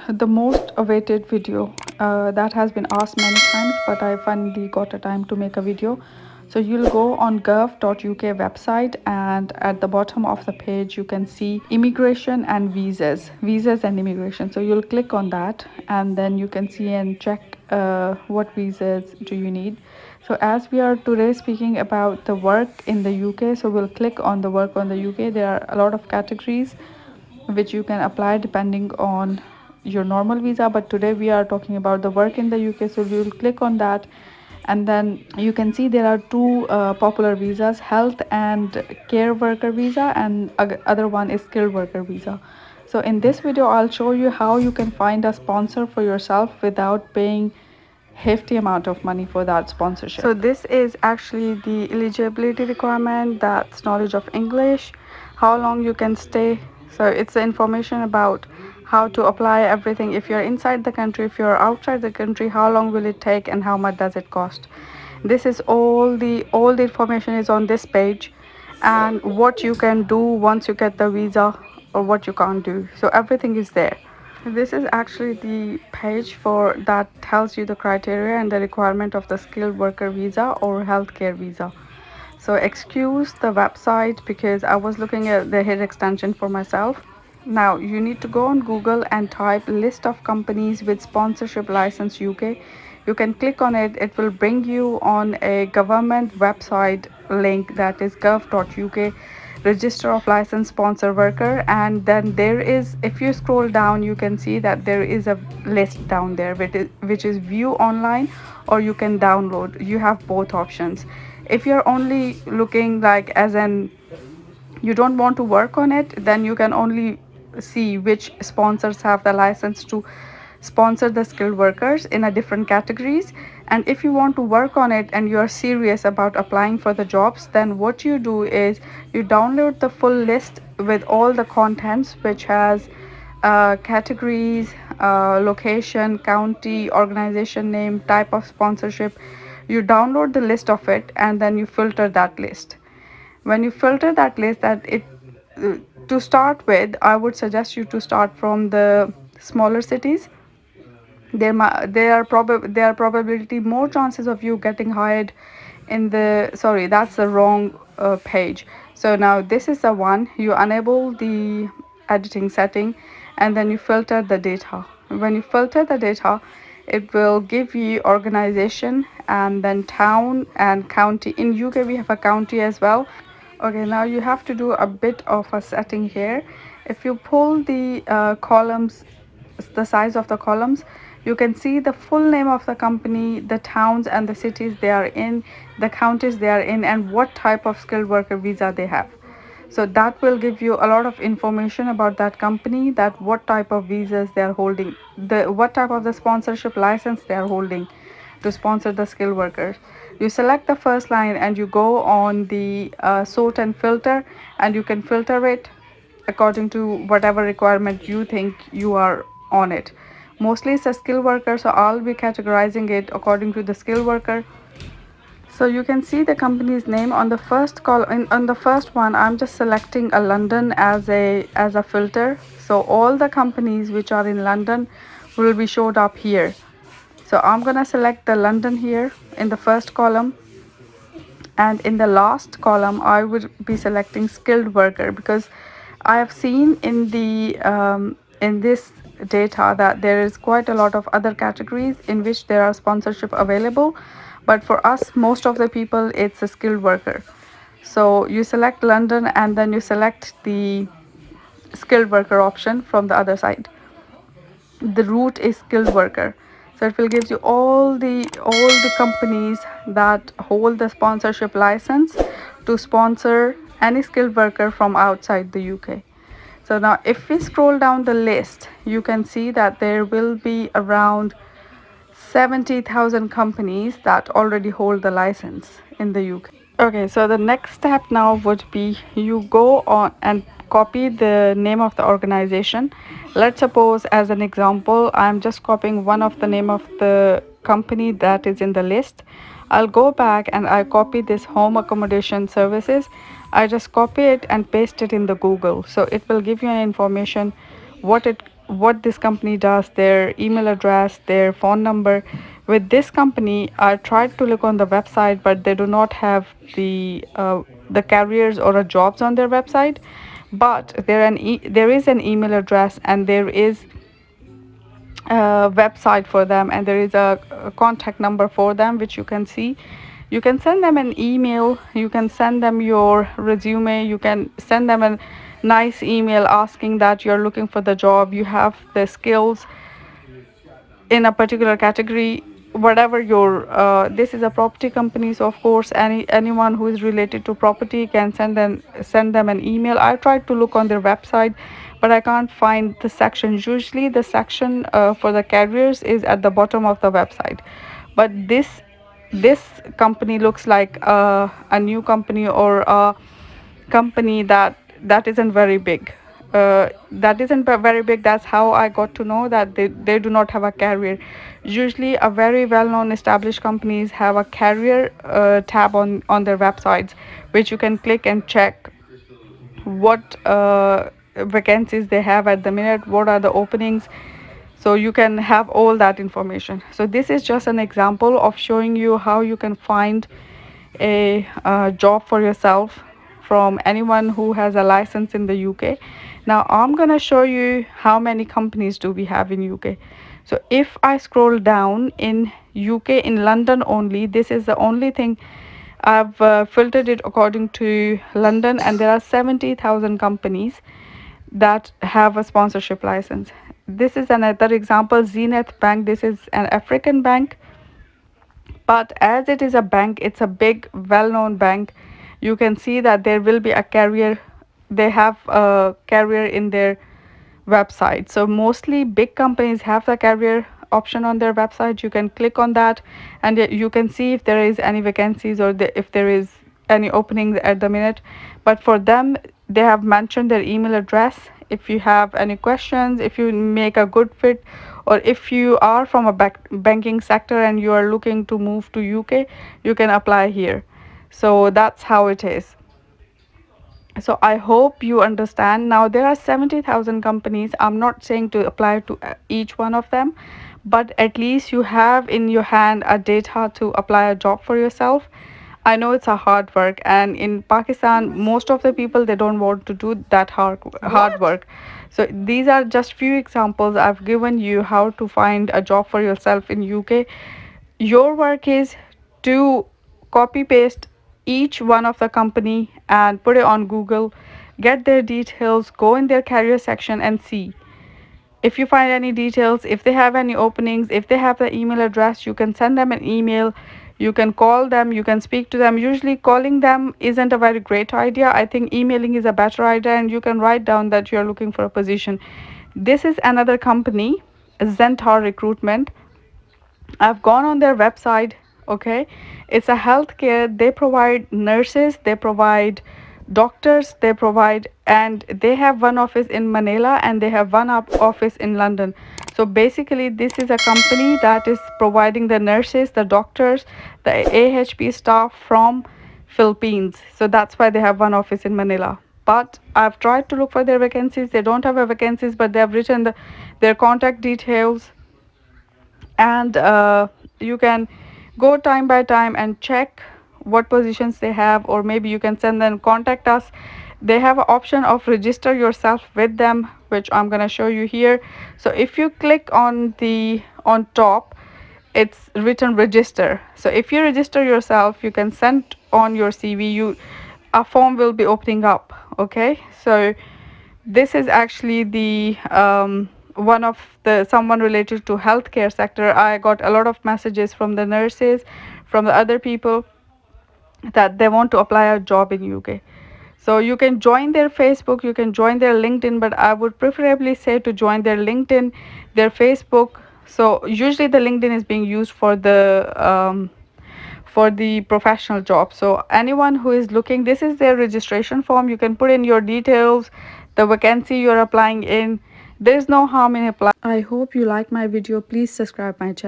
the most awaited video that has been asked many times, but I finally got a time to make a video. So you'll go on gov.uk website, and at the bottom of the page you can see immigration and visas and immigration. So you'll click on that, and then you can see and check what visas do you need. So as we are today speaking about the work in the UK, so we'll click on the work on the UK. There are a lot of categories which you can apply depending on your normal visa, but today we are talking about the work in the UK. So we will click on that, and then you can see there are two popular visas: health and care worker visa, and other one is skilled worker visa. So in this video I'll show you how you can find a sponsor for yourself without paying hefty amount of money for that sponsorship. So this is actually the eligibility requirement, that's knowledge of English, how long you can stay. So it's the information about how to apply everything. If you're inside the country, if you're outside the country, how long will it take and how much does it cost. This is all the information is on this page, and what you can do once you get the visa or what you can't do. So everything is there. This is actually the page for that tells you the criteria and the requirement of the skilled worker visa or healthcare visa. So excuse the website because I was looking at the head extension for myself. Now you need to go on Google and type list of companies with sponsorship license UK. You can click on it. It will bring you on a government website link, that is gov.uk register of licensed sponsor worker. And then there is, if you scroll down, you can see that there is a list down there which is view online, or you can download. You have both options. If you're only looking like as an you don't want to work on it, then you can only see which sponsors have the license to sponsor the skilled workers in a different categories. And if you want to work on it and you are serious about applying for the jobs, then what you do is you download the full list with all the contents, which has categories, location, county, organization name, type of sponsorship. You download the list of it, and then you filter that list. When you filter that list, uh, to start with, I would suggest you to start from the smaller cities. There are probability more chances of you getting hired in the, sorry, that's the wrong page. So now this is the one. You enable the editing setting, and then you filter the data. When you filter the data, it will give you organization and then town and county. In UK we have a county as well. Okay, now you have to do a bit of a setting here. If you pull the columns, the size of the columns, you can see the full name of the company, the towns and the cities they are in, the counties they are in, and what type of skilled worker visa they have. So that will give you a lot of information about that company, that what type of visas they are holding, the what type of the sponsorship license they are holding to sponsor the skilled workers. You select the first line and you go on the sort and filter, and you can filter it according to whatever requirement you think you are on it. Mostly it's a skilled worker, so I'll be categorizing it according to the skilled worker. So you can see the company's name on the first on the first one. I'm just selecting a London as a filter. So all the companies which are in London will be showed up here. So I'm gonna select the London here in the first column, and in the last column I would be selecting skilled worker, because I have seen in this data that there is quite a lot of other categories in which there are sponsorship available, but for us, most of the people, it's a skilled worker. So you select London, and then you select the skilled worker option from the other side. The root is skilled worker, so it will give you all the companies that hold the sponsorship license to sponsor any skilled worker from outside the UK. So now if we scroll down the list, you can see that there will be around 70,000 companies that already hold the license in the UK. Okay, so the next step now would be you go on and copy the name of the organization. Let's suppose, as an example, I'm just copying one of the name of the company that is in the list. I'll go back and I copy this home accommodation services. I just copy it and paste it in the Google. So it will give you an information what it what this company does, their email address, their phone number. With this company, I tried to look on the website, but they do not have the careers or jobs on their website. But there is an email address, and there is website for them, and there is a contact number for them, which you can see. You can send them an email, you can send them your resume, you can send them a nice email asking that you're looking for the job, you have the skills in a particular category, whatever your this is a property company, so of course anyone who is related to property can send them an email. I tried to look on their website, but I can't find the section. Usually the section for the careers is at the bottom of the website, but this company looks like a new company, or a company that isn't very big. Very big. That's how I got to know that they do not have a career. Usually a very well-known established companies have a career tab on their websites, which you can click and check what vacancies they have at the minute, what are the openings, so you can have all that information. So this is just an example of showing you how you can find a job for yourself from anyone who has a license in the UK. Now I'm gonna show you how many companies do we have in UK. So if I scroll down in UK, in London only, this is the only thing I've filtered it according to London, and there are 70,000 companies that have a sponsorship license. This is another example, Zenith Bank. This is an African bank, but as it is a bank, it's a big well-known bank. You can see that there will be a career. They have a career in their website. So mostly big companies have the career option on their website. You can click on that, and you can see if there is any vacancies, or if there is any openings at the minute. But for them, they have mentioned their email address. If you have any questions, if you make a good fit, or if you are from a banking sector and you are looking to move to UK, you can apply here. So that's how it is. So I hope you understand. Now there are 70,000 companies. I'm not saying to apply to each one of them, but at least you have in your hand a data to apply a job for yourself. I know it's a hard work, and in Pakistan most of the people, they don't want to do that hard work. So these are just few examples I've given you how to find a job for yourself in UK. Your work is to copy paste each one of the company and put it on Google, get their details, go in their career section and see if you find any details, if they have any openings, if they have the email address. You can send them an email, you can call them, you can speak to them. Usually calling them isn't a very great idea. I think emailing is a better idea, and you can write down that you're looking for a position. This is another company, Zentar Recruitment. I've gone on their website. Okay, it's a healthcare. They provide nurses, they provide doctors, they provide, and they have one office in Manila and they have one office in London. So basically, this is a company that is providing the nurses, the doctors, the AHP staff from Philippines. So that's why they have one office in Manila. But I've tried to look for their vacancies. They don't have a vacancies, but they have written their contact details, and you can go time by time and check what positions they have, or maybe you can send them contact us. They have an option of register yourself with them, which I'm going to show you here. So if you click on the on top, it's written register. So if you register yourself, you can send on your CV. A form will be opening up. Okay, so this is actually the one of the someone related to healthcare sector. I got a lot of messages from the nurses, from the other people, that they want to apply a job in UK. So you can join their Facebook, you can join their LinkedIn, but I would preferably say to join their LinkedIn, their Facebook. So usually the LinkedIn is being used for the professional job. So anyone who is looking, this is their registration form. You can put in your details, the vacancy you're applying in. There's no harm in applying. I hope you like my video. Please subscribe my channel.